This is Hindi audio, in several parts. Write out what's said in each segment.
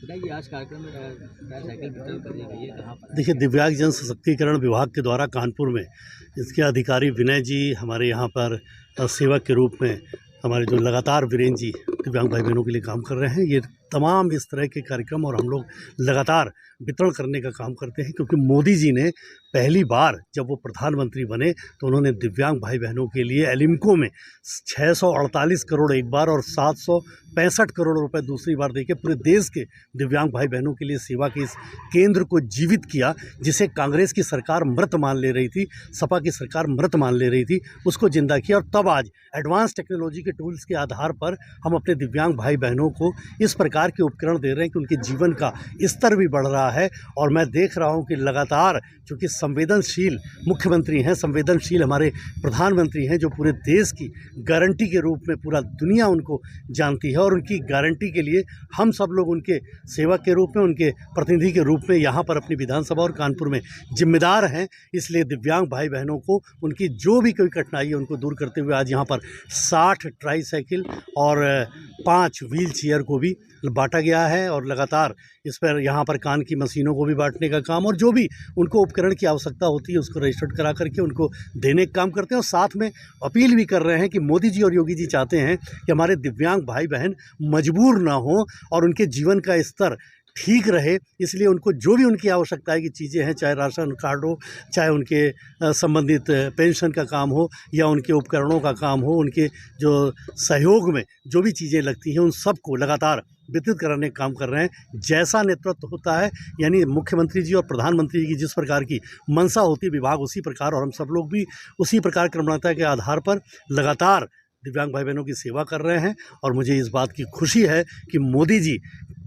बताइए आज कार्यक्रम में साइकिल वितरण कर दी गई है, कहाँ पर? देखिए, दिव्यांगजन सशक्तिकरण विभाग के द्वारा कानपुर में इसके अधिकारी विनय जी हमारे यहाँ पर सेवक के रूप में हमारे जो लगातार वीरेंद्र जी दिव्यांग भाई बहनों के लिए काम कर रहे हैं। ये तमाम इस तरह के कार्यक्रम और हम लोग लगातार वितरण करने का काम करते हैं, क्योंकि मोदी जी ने पहली बार जब वो प्रधानमंत्री बने तो उन्होंने दिव्यांग भाई बहनों के लिए एलिम्को में 648 करोड़ एक बार और 765 करोड़ रुपए दूसरी बार देके पूरे देश के दिव्यांग भाई बहनों के लिए सेवा के इस केंद्र को जीवित किया, जिसे कांग्रेस की सरकार मृत मान ले रही थी, सपा की सरकार मृत मान ले रही थी, उसको जिंदा किया। और तब आज एडवांस टेक्नोलॉजी के टूल्स के आधार पर हम अपने दिव्यांग भाई बहनों को इस प्रकार के उपकरण दे रहे हैं कि उनके जीवन का स्तर भी बढ़ रहा है। और मैं देख रहा हूं कि लगातार, चूँकि संवेदनशील मुख्यमंत्री हैं, संवेदनशील हमारे प्रधानमंत्री हैं, जो पूरे देश की गारंटी के रूप में पूरा दुनिया उनको जानती है, और उनकी गारंटी के लिए हम सब लोग उनके सेवक के रूप में, उनके प्रतिनिधि के रूप में यहाँ पर अपनी विधानसभा और कानपुर में जिम्मेदार हैं। इसलिए दिव्यांग भाई बहनों को उनकी जो भी कोई कठिनाई है उनको दूर करते हुए आज यहाँ पर 60 ट्राईसाइकिल और 5 व्हील चेयर को भी बांटा गया है, और लगातार इस पर यहाँ पर कान की मशीनों को भी बांटने का काम, और जो भी उनको उपकरण की आवश्यकता होती है उसको रजिस्टर्ड करा करके उनको देने का काम करते हैं। और साथ में अपील भी कर रहे हैं कि मोदी जी और योगी जी चाहते हैं कि हमारे दिव्यांग भाई बहन मजबूर ना हो और उनके जीवन का स्तर ठीक रहे। इसलिए उनको जो भी उनकी आवश्यकताएं की चीज़ें हैं, चाहे राशन कार्ड हो, चाहे उनके संबंधित पेंशन का काम हो, या उनके उपकरणों का काम हो, उनके जो सहयोग में जो भी चीज़ें लगती हैं उन सबको लगातार वितरित कराने का काम कर रहे हैं। जैसा नेतृत्व होता है, यानी मुख्यमंत्री जी और प्रधानमंत्री जी की जिस प्रकार की मंशा होती है विभाग उसी प्रकार, और हम सब लोग भी उसी प्रकार क्रमणता के आधार पर लगातार दिव्यांग भाई बहनों की सेवा कर रहे हैं। और मुझे इस बात की खुशी है कि मोदी जी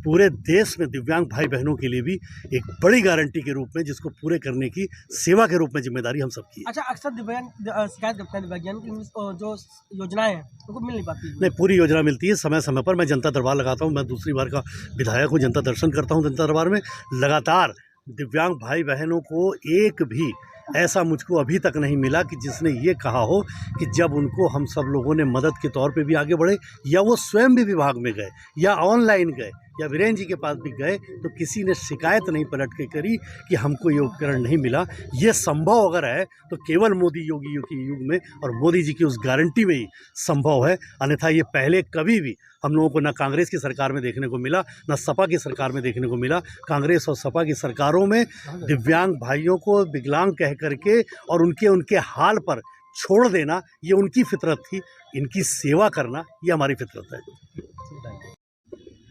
पूरे देश में दिव्यांग भाई बहनों के लिए भी एक बड़ी गारंटी के रूप में, जिसको पूरे करने की सेवा के रूप में जिम्मेदारी हम सबकी है। अच्छा, अक्सर दिव्यांग शिकायत करते हैं दिव्यांग की जो योजनाएं हैं उनको मिल नहीं पाती। नहीं, पूरी योजना मिलती है समय समय पर। मैं जनता दरबार लगाता हूँ, मैं दूसरी बार का विधायक हूँ, जनता दर्शन करता हूँ जनता दरबार में। लगातार दिव्यांग भाई बहनों को एक भी ऐसा मुझको अभी तक नहीं मिला कि जिसने ये कहा हो कि जब उनको हम सब लोगों ने मदद के तौर पे भी आगे बढ़े, या वो स्वयं भी विभाग में गए, या ऑनलाइन गए, या वीरेंद्र जी के पास भी गए, तो किसी ने शिकायत नहीं पलट के करी कि हमको ये उपकरण नहीं मिला। ये संभव अगर है तो केवल मोदी योगी के युग में और मोदी जी की उस गारंटी में ही संभव है, अन्यथा ये पहले कभी भी हम लोगों को ना कांग्रेस की सरकार में देखने को मिला, ना सपा की सरकार में देखने को मिला। कांग्रेस और सपा की सरकारों में दिव्यांग भाइयों को विकलांग कह करके और उनके हाल पर छोड़ देना, ये उनकी फितरत थी। इनकी सेवा करना ये हमारी फितरत है।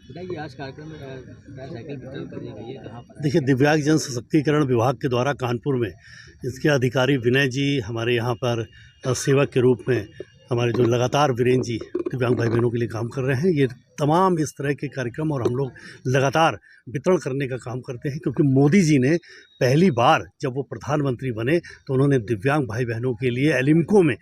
बताइए आज कार्यक्रम में साइकिल वितरण कर दी गई है, कहाँ पर? देखिए, दिव्यांगजन सशक्तिकरण विभाग के द्वारा कानपुर में इसके अधिकारी विनय जी हमारे यहाँ पर सेवक के रूप में हमारे जो लगातार वीरेंद्र जी दिव्यांग भाई बहनों के लिए काम कर रहे हैं। ये तमाम इस तरह के कार्यक्रम और हम लोग लगातार वितरण करने का काम करते हैं, क्योंकि मोदी जी ने पहली बार जब वो प्रधानमंत्री बने तो उन्होंने दिव्यांग भाई बहनों के लिए एलिम्को में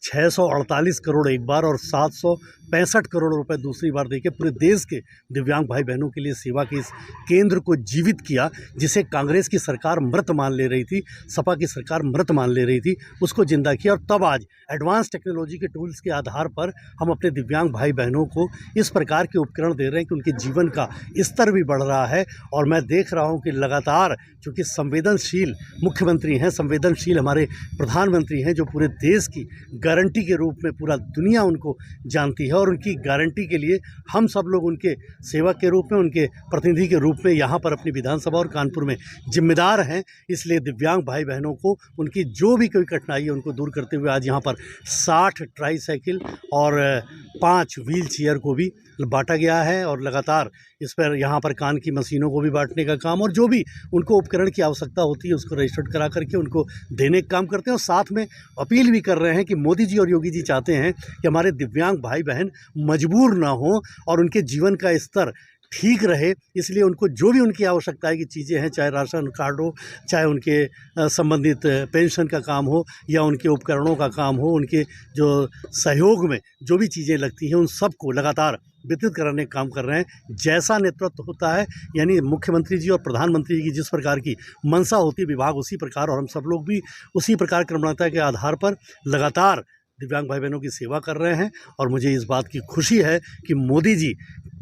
648 करोड़ एक बार और 765 करोड़ रुपए दूसरी बार देके पूरे देश के दिव्यांग भाई बहनों के लिए सेवा के इस केंद्र को जीवित किया, जिसे कांग्रेस की सरकार मृत मान ले रही थी, सपा की सरकार मृत मान ले रही थी, उसको जिंदा किया। और तब आज एडवांस टेक्नोलॉजी के टूल्स के आधार पर हम अपने दिव्यांग भाई बहनों को इस प्रकार के उपकरण दे रहे हैं कि उनके जीवन का स्तर भी बढ़ रहा है। और मैं देख रहा हूं कि लगातार, चूँकि संवेदनशील मुख्यमंत्री हैं, संवेदनशील हमारे प्रधानमंत्री हैं, जो पूरे देश की गारंटी के रूप में पूरा दुनिया उनको जानती है, और उनकी गारंटी के लिए हम सब लोग उनके सेवक के रूप में, उनके प्रतिनिधि के रूप में यहाँ पर अपनी विधानसभा और कानपुर में जिम्मेदार हैं। इसलिए दिव्यांग भाई बहनों को उनकी जो भी कोई कठिनाई है उनको दूर करते हुए आज यहाँ पर 60 ट्राईसाइकिल और 5 व्हील चेयर को भी बांटा गया है, और लगातार इस पर यहाँ पर कान की मशीनों को भी बांटने का काम, और जो भी उनको उपकरण की आवश्यकता होती है उसको रजिस्टर्ड करा करके उनको देने का काम करते हैं। और साथ में अपील भी कर रहे हैं कि मोदी जी और योगी जी चाहते हैं कि हमारे दिव्यांग भाई बहन मजबूर ना हो और उनके जीवन का स्तर ठीक रहे। इसलिए उनको जो भी उनकी आवश्यकताएं की चीज़ें हैं, चाहे राशन कार्ड हो, चाहे उनके संबंधित पेंशन का काम हो, या उनके उपकरणों का काम हो, उनके जो सहयोग में जो भी चीज़ें लगती हैं उन सबको लगातार वितरित कराने का काम कर रहे हैं। जैसा नेतृत्व होता है, यानी मुख्यमंत्री जी और प्रधानमंत्री जी की जिस प्रकार की मंशा होती है विभाग उसी प्रकार, और हम सब लोग भी उसी प्रकार क्रमणता के आधार पर लगातार दिव्यांग भाई बहनों की सेवा कर रहे हैं। और मुझे इस बात की खुशी है कि मोदी जी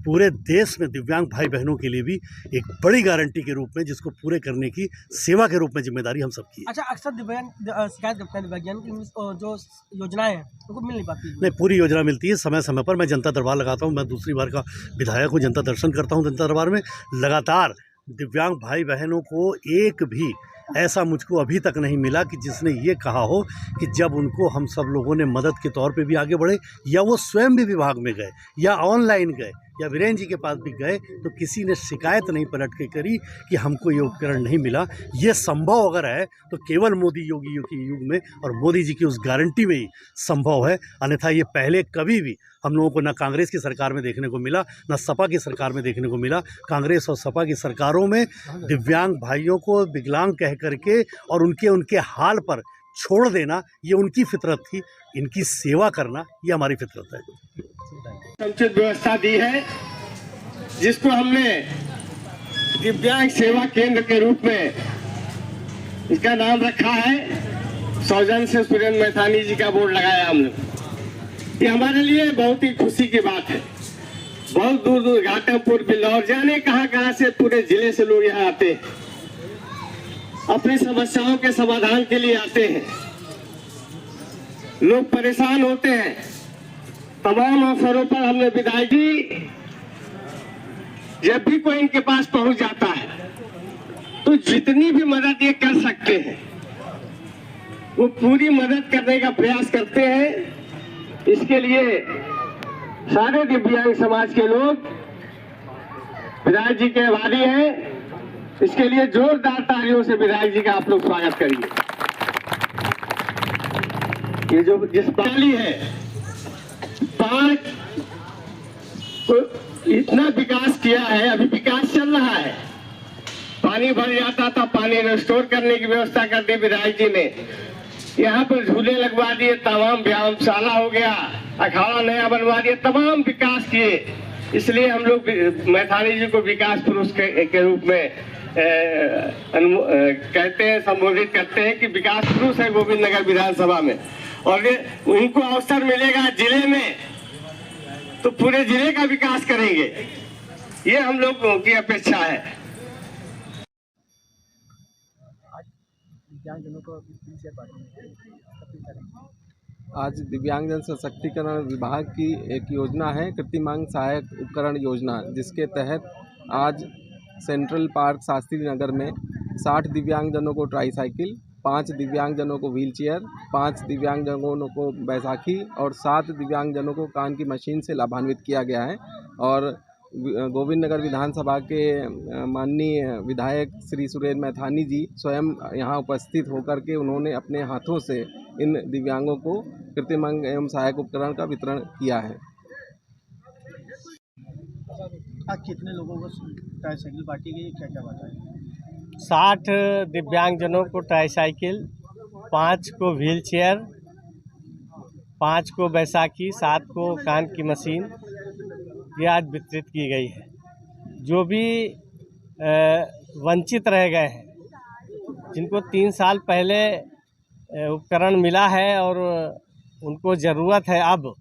पूरे देश में दिव्यांग भाई बहनों के लिए भी एक बड़ी गारंटी के रूप में, जिसको पूरे करने की सेवा के रूप में जिम्मेदारी हम सबकी है। अच्छा, अक्सर दिव्यांग शिकायत करते हैं दिव्यांगजन की जो योजनाएं हैं उनको मिल नहीं पाती। नहीं, पूरी योजना मिलती है समय समय पर। मैं जनता दरबार लगाता हूँ, मैं दूसरी बार का विधायक हूँ, जनता दर्शन करता हूँ जनता दरबार में। लगातार दिव्यांग भाई बहनों को एक भी ऐसा मुझको अभी तक नहीं मिला कि जिसने ये कहा हो कि जब उनको हम सब लोगों ने मदद के तौर पे भी आगे बढ़े, या वो स्वयं भी विभाग में गए या ऑनलाइन गए या वीरेन जी के पास भी गए, तो किसी ने शिकायत नहीं पलट के करी कि हमको ये उपकरण नहीं मिला। ये संभव अगर है तो केवल मोदी योगी के युग में और मोदी जी की उस गारंटी में ही संभव है, अन्यथा ये पहले कभी भी हम लोगों को ना कांग्रेस की सरकार में देखने को मिला, ना सपा की सरकार में देखने को मिला। कांग्रेस और सपा की सरकारों में दिव्यांग भाइयों को विकलांग कह करके और उनके हाल पर छोड़ देना, ये उनकी फितरत थी। इनकी सेवा करना ये हमारी फितरत है। समुचित व्यवस्था दी है, जिसको हमने दिव्यांग सेवा केंद्र के रूप में इसका नाम रखा है। सौजन्य से सुरेंद्र मैथानी जी का बोर्ड लगाया हम लोग। ये हमारे लिए बहुत ही खुशी की बात है। बहुत दूर दूर घाटमपुर, बिल्लौर, जाने कहां से पूरे जिले से लोग यहाँ आते हैं, अपनी समस्याओं के समाधान के लिए आते हैं। लोग परेशान होते हैं। तमाम अवसरों पर हमने विधायक जी जब भी कोई इनके पास पहुंच जाता है तो जितनी भी मदद ये कर सकते हैं वो पूरी मदद करने का प्रयास करते हैं। इसके लिए सारे दिव्यांग समाज के लोग विधायक जी के आभारी हैं। इसके लिए जोरदार तालियों से विधायक जी का आप लोग स्वागत करिए। ये जो जिस पाली है, पार्क को इतना विकास किया है, अभी विकास चल रहा है। पानी भर जाता था, पानी रिस्टोर करने की व्यवस्था कर दी विधायक जी ने। यहाँ पर झूले लगवा दिए, तमाम व्यायामशाला हो गया, अखाड़ा नया बनवा दिया, तमाम विकास किए। इसलिए हम लोग मैथानी जी को विकास पुरुष के रूप में कहते हैं, संबोधित करते हैं कि विकास पुरुष है गोविंद नगर विधानसभा में। और उनको अवसर मिलेगा जिले में तो पूरे जिले का विकास करेंगे, ये हम लोगों की अपेक्षा है। आज दिव्यांगजन सशक्तिकरण विभाग की एक योजना है, कृत्रिमांग सहायक उपकरण योजना, जिसके तहत आज सेंट्रल पार्क शास्त्री नगर में 60 दिव्यांगजनों को ट्राईसाइकिल, 5 दिव्यांगजनों को व्हीलचेयर, 5 दिव्यांगजनों को बैसाखी और 7 दिव्यांगजनों को कान की मशीन से लाभान्वित किया गया है। और गोविंद नगर विधानसभा के माननीय विधायक श्री सुरेंद्र मैथानी जी स्वयं यहाँ उपस्थित होकर के उन्होंने अपने हाथों से इन दिव्यांगों को कृत्रिमांग एवं सहायक उपकरण का वितरण किया है। आज कितने लोगों को ट्राईसाइकिल बांटी गई, क्या क्या बात है? 60 दिव्यांगजनों को ट्राईसाइकिल, 5 को व्हील चेयर, 5 को बैसाखी, 7 को कान की मशीन ये आज वितरित की गई है। जो भी वंचित रह गए हैं, जिनको 3 साल पहले उपकरण मिला है और उनको ज़रूरत है, अब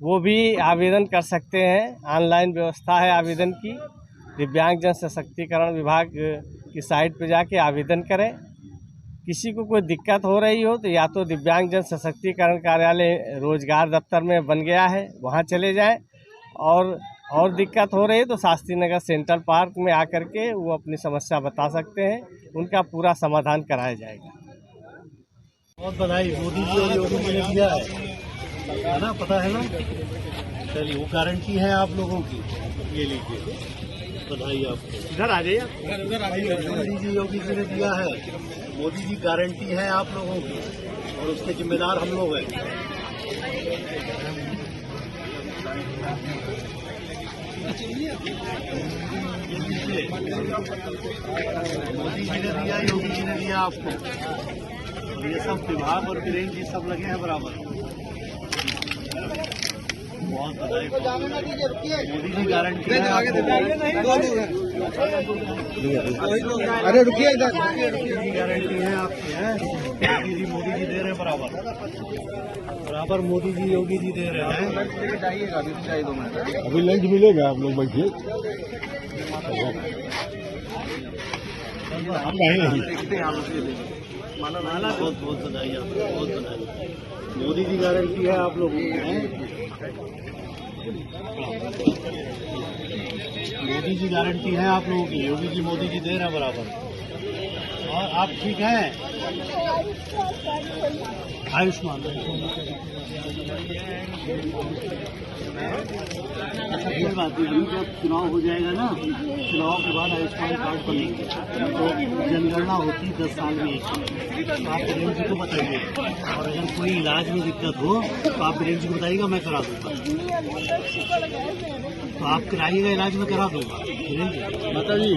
वो भी आवेदन कर सकते हैं। ऑनलाइन व्यवस्था है आवेदन की। दिव्यांगजन सशक्तिकरण विभाग की साइट पर जाके आवेदन करें। किसी को कोई दिक्कत हो रही हो तो या तो दिव्यांगजन सशक्तिकरण कार्यालय रोजगार दफ्तर में बन गया है, वहाँ चले जाएं, और दिक्कत हो रही है तो शास्त्री नगर सेंट्रल पार्क में आकर के वो अपनी समस्या बता सकते हैं, उनका पूरा समाधान कराया जाएगा। बहुत बधाई, मोदी जी और योगी जी ने दिया है ना, पता है ना। चलिए, वो गारंटी है आप लोगों की, ये लीजिए, बधाई आपको। इधर आ जाइए, मोदी जी योगी जी ने दिया है, मोदी जी गारंटी है आप लोगों की और उसके जिम्मेदार हम लोग हैं। मोदी जी ने दिया, योगी जी ने दिया आपको, और ये सब विभाग और वीरेन जी सब लगे हैं बराबर। बहुत बधाई, मोदी जी गारंटी है आपको। अरे रुकिए इधर। गारंटी है आपकी है, मोदी जी दे रहे हैं बराबर बराबर, मोदी जी योगी जी दे रहे हैं। जाइएगा अभी चाहिए 2 मिनट। अभी लंच मिलेगा, आप लोग बैठिए। हम नहीं देखते हैं आप उसके लिए। माला बहुत बहुत बधाई आपको, बहुत बधाई। मोदी जी गारंटी है आप लोगों को है, मोदी जी गारंटी है आप लोगों की, योगी जी मोदी जी दे रहे हैं बराबर। और आप ठीक हैं? आयुष्मान कोई बात नहीं, जब चुनाव हो जाएगा ना, चुनाव के बाद आयुष्मान कार्ड बनेंगे तो जनगणना होती 10 साल में एक, तो आप बीरेंद्र जी को बताइए। और अगर कोई इलाज में दिक्कत हो तो आप बीरेंद्र जी को बताइएगा, मैं करा दूंगा। तो आप कराइएगा इलाज, में करा दूंगा बीरेंद्र जी। माता जी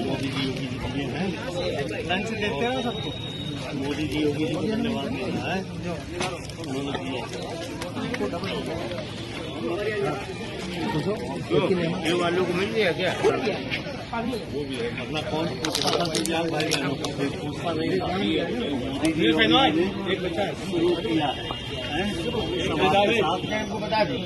मोदी जी योगी जी दिए हैं, लंच देते हैं सबको। मोदी जी योगी जी को धन्यवाद देना है, उन्होंने दिए। ये वालों को मिल गया क्या? वो भी है, मतलब कौन पूछता था दिव्यांग भाई बहनों को, कोई पूछता नहीं था। मोदी जी ने शुरू किया है, समाज के साथ बता दी।